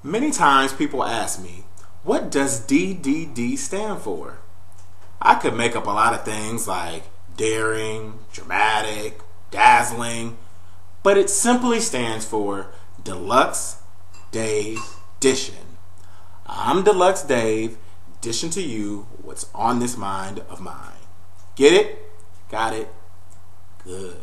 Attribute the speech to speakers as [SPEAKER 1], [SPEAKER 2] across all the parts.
[SPEAKER 1] Many times people ask me, what does DDD stand for? I could make up a lot of things like daring, dramatic, dazzling, but it simply stands for Deluxe Dave dishing. I'm Deluxe Dave, dishing to you what's on this mind of mine. Get it? Got it? Good.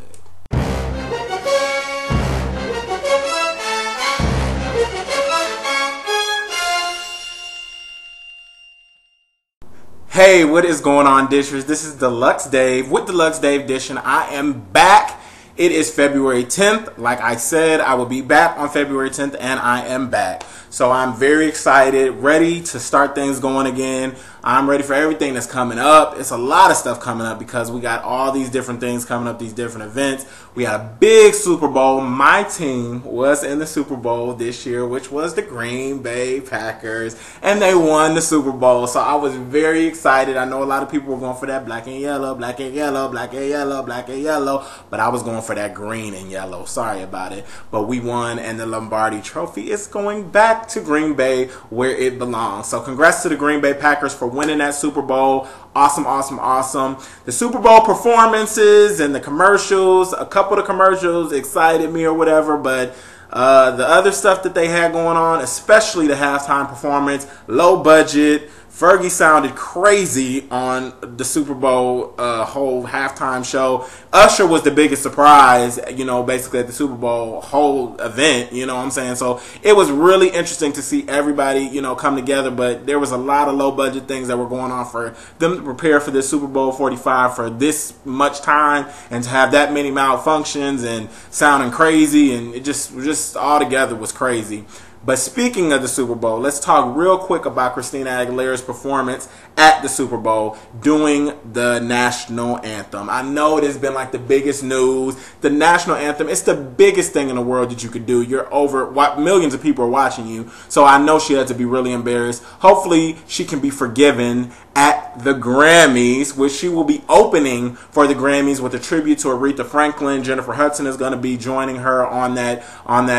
[SPEAKER 1] Hey, what is going on, dishers? This is Deluxe Dave with Deluxe Dave Dishing. I am back. It is February 10th. Like I said, I will be back on February 10th, and I am back. So I'm very excited, ready to start things going again. I'm ready for everything that's coming up. It's a lot of stuff coming up because we got all these different things coming up, these different events. We had a big Super Bowl. My team was in the Super Bowl this year, which was the Green Bay Packers, and they won the Super Bowl. So I was very excited. I know a lot of people were going for that black and yellow, black and yellow, black and yellow, black and yellow, but I was going for that green and yellow. Sorry about it. But we won, and the Lombardi Trophy is going back to Green Bay where it belongs. So congrats to the Green Bay Packers for winning that Super Bowl. Awesome, awesome, awesome. The Super Bowl performances and the commercials, a couple of the commercials excited me or whatever, but the other stuff that they had going on, especially the halftime performance, low budget. Fergie sounded crazy on the Super Bowl whole halftime show. Usher was the biggest surprise, you know, basically at the Super Bowl whole event, you know what I'm saying? So it was really interesting to see everybody, you know, come together, but there was a lot of low budget things that were going on for them to prepare for this Super Bowl 45 for this much time and to have that many malfunctions and sounding crazy, and it just all together was crazy. But speaking of the Super Bowl, let's talk real quick about Christina Aguilera's performance at the Super Bowl doing the national anthem. I know it has been like the biggest news. The national anthem, it's the biggest thing in the world that you could do. You're over, millions of people are watching you. So I know she had to be really embarrassed. Hopefully she can be forgiven at the Grammys, which she will be opening for the Grammys with a tribute to Aretha Franklin. Jennifer Hudson is going to be joining her on that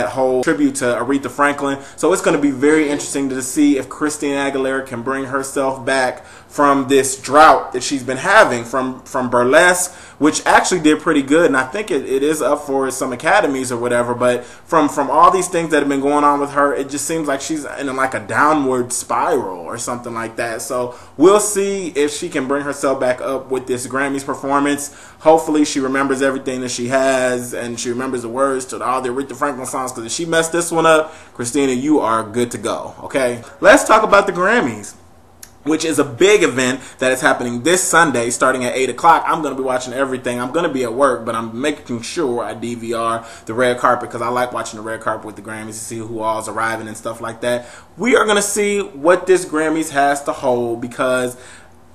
[SPEAKER 1] whole tribute to Aretha Franklin. So it's going to be very interesting to see if Christina Aguilera can bring herself back from this drought that she's been having from Burlesque, which actually did pretty good, and I think it is up for some academies or whatever. But from all these things that have been going on with her, it just seems like she's in like a downward spiral or something like that. So we'll see if she can bring herself back up with this Grammys performance. Hopefully she remembers everything that she has, and she remembers the words to all the Aretha Franklin songs, because if she messed this one up, Christina, you are good to go, okay? Let's talk about the Grammys, which is a big event that is happening this Sunday starting at 8 o'clock. I'm going to be watching everything. I'm going to be at work, but I'm making sure I DVR the red carpet because I like watching the red carpet with the Grammys to see who all's arriving and stuff like that. We are going to see what this Grammys has to hold, because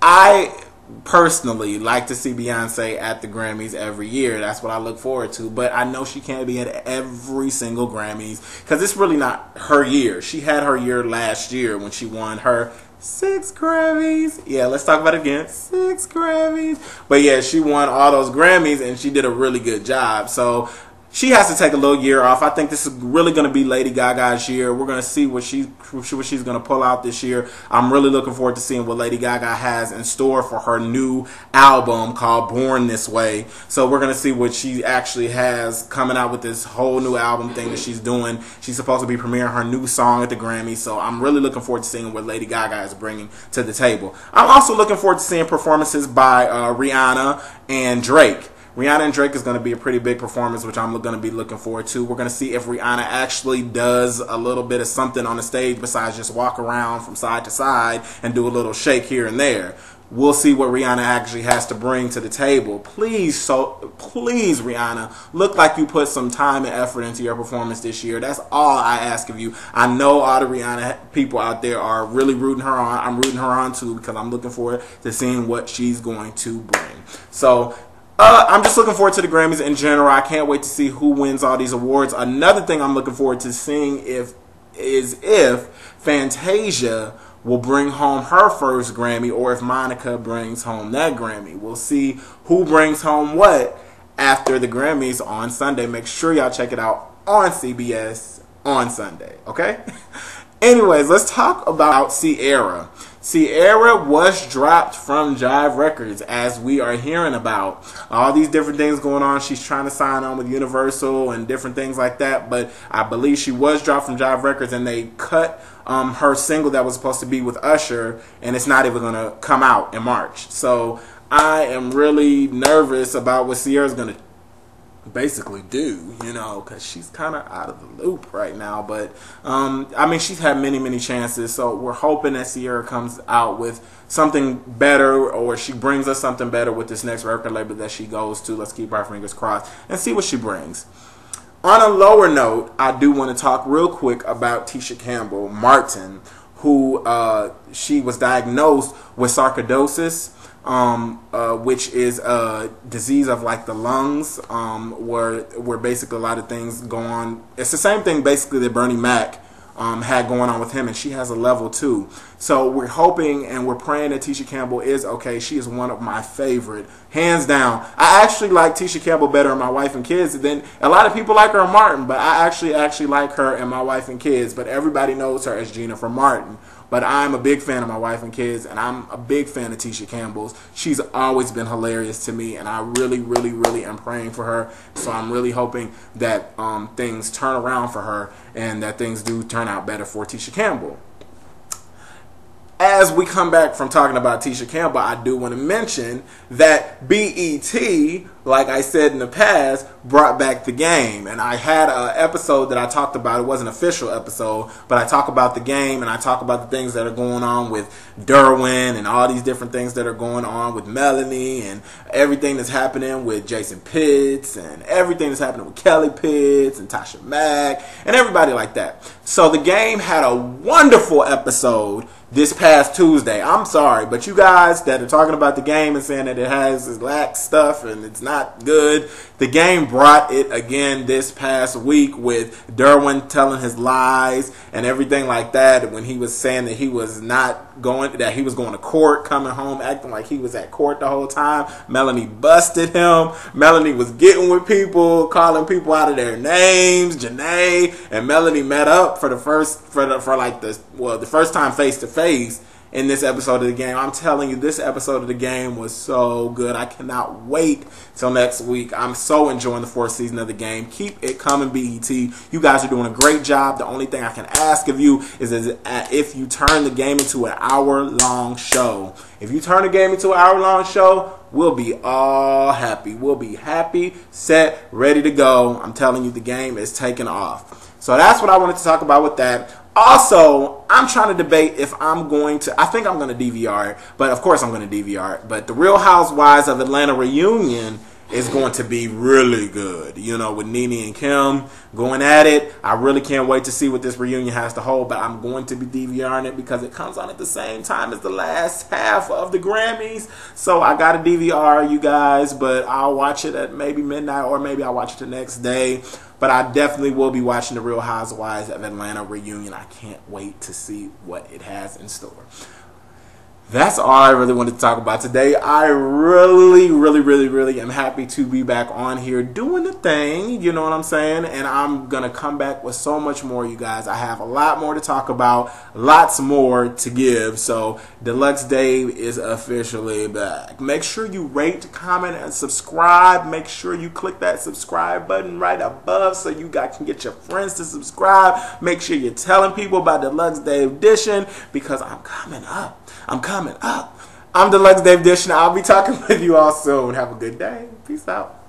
[SPEAKER 1] I personally like to see Beyonce at the Grammys every year. That's what I look forward to, but I know she can't be at every single Grammys because it's really not her year. She had her year last year when she won her 6 Grammys. Yeah, let's talk about it again. 6 Grammys. But yeah, she won all those Grammys and she did a really good job. So she has to take a little year off. I think this is really going to be Lady Gaga's year. We're going to see what she's going to pull out this year. I'm really looking forward to seeing what Lady Gaga has in store for her new album called Born This Way. So we're going to see what she actually has coming out with this whole new album thing that she's doing. She's supposed to be premiering her new song at the Grammys. So I'm really looking forward to seeing what Lady Gaga is bringing to the table. I'm also looking forward to seeing performances by Rihanna and Drake. Rihanna and Drake is going to be a pretty big performance, which I'm going to be looking forward to. We're going to see if Rihanna actually does a little bit of something on the stage besides just walk around from side to side and do a little shake here and there. We'll see what Rihanna actually has to bring to the table. Please, Rihanna, look like you put some time and effort into your performance this year. That's all I ask of you. I know all the Rihanna people out there are really rooting her on. I'm rooting her on too, because I'm looking forward to seeing what she's going to bring. So I'm just looking forward to the Grammys in general. I can't wait to see who wins all these awards. Another thing I'm looking forward to seeing is if Fantasia will bring home her first Grammy, or if Monica brings home that Grammy. We'll see who brings home what after the Grammys on Sunday. Make sure y'all check it out on CBS on Sunday, okay? Anyways, let's talk about Ciara. Ciara was dropped from Jive Records, as we are hearing about all these different things going on. She's trying to sign on with Universal and different things like that, but I believe she was dropped from Jive Records, and they cut her single that was supposed to be with Usher, and it's not even going to come out in March. So I am really nervous about what Ciara's going to basically do, you know, because she's kind of out of the loop right now. But I mean, she's had many chances, so we're hoping that Ciara comes out with something better, or she brings us something better with this next record label that she goes to. Let's keep our fingers crossed and see what she brings. On a lower note, I do want to talk real quick about Tisha Campbell Martin, who she was diagnosed with sarcoidosis, which is a disease of like the lungs, where basically a lot of things go on. It's the same thing basically that Bernie Mac had going on with him, and she has a level 2. So we're hoping and we're praying that Tisha Campbell is okay. She is one of my favorite, hands down. I actually like Tisha Campbell better than My Wife and Kids than a lot of people like her and Martin, but I actually like her and My Wife and Kids, but everybody knows her as Gina from Martin. But I'm a big fan of My Wife and Kids, and I'm a big fan of Tisha Campbell's. She's always been hilarious to me, and I really am praying for her. So I'm really hoping that things turn around for her, and that things do turn out better for Tisha Campbell. As we come back from talking about Tisha Campbell, I do want to mention that BET, like I said in the past, brought back the game. And I had an episode that I talked about. It wasn't an official episode, but I talk about the game, and I talk about the things that are going on with Derwin and all these different things that are going on with Melanie, and everything that's happening with Jason Pitts, and everything that's happening with Kelly Pitts and Tasha Mack and everybody like that. So the game had a wonderful episode this past Tuesday. I'm sorry, but you guys that are talking about the game and saying that it lacks stuff and it's not good, the game brought it again this past week with Derwin telling his lies and everything like that, when he was saying that he was going to court, coming home acting like he was at court the whole time. Melanie busted him. Melanie was getting with people, calling people out of their names. Janae and Melanie met up for the first time face to face in this episode of the game. I'm telling you, this episode of the game was so good. I cannot wait till next week. I'm so enjoying the 4th season of the game. Keep it coming, BET. You guys are doing a great job. The only thing I can ask of you is if you turn the game into an hour-long show. If you turn the game into an hour-long show, we'll be all happy. We'll be happy, set, ready to go. I'm telling you, the game is taking off. So that's what I wanted to talk about with that. Also, I'm trying to debate if I think I'm going to DVR it, but of course I'm going to DVR it. But the Real Housewives of Atlanta reunion is going to be really good, you know, with Nene and Kim going at it. I really can't wait to see what this reunion has to hold, but I'm going to be DVRing it because it comes on at the same time as the last half of the Grammys. So I got to DVR, you guys, but I'll watch it at maybe midnight, or maybe I'll watch it the next day. But I definitely will be watching the Real Housewives of Atlanta reunion. I can't wait to see what it has in store. That's all I really wanted to talk about today. I really am happy to be back on here doing the thing, you know what I'm saying? And I'm going to come back with so much more, you guys. I have a lot more to talk about, lots more to give. So Deluxe Dave is officially back. Make sure you rate, comment, and subscribe. Make sure you click that subscribe button right above so you guys can get your friends to subscribe. Make sure you're telling people about Deluxe Dave Edition, because I'm coming up. I'm Deluxe Dave Dish, and I'll be talking with you all soon. Have a good day. Peace out.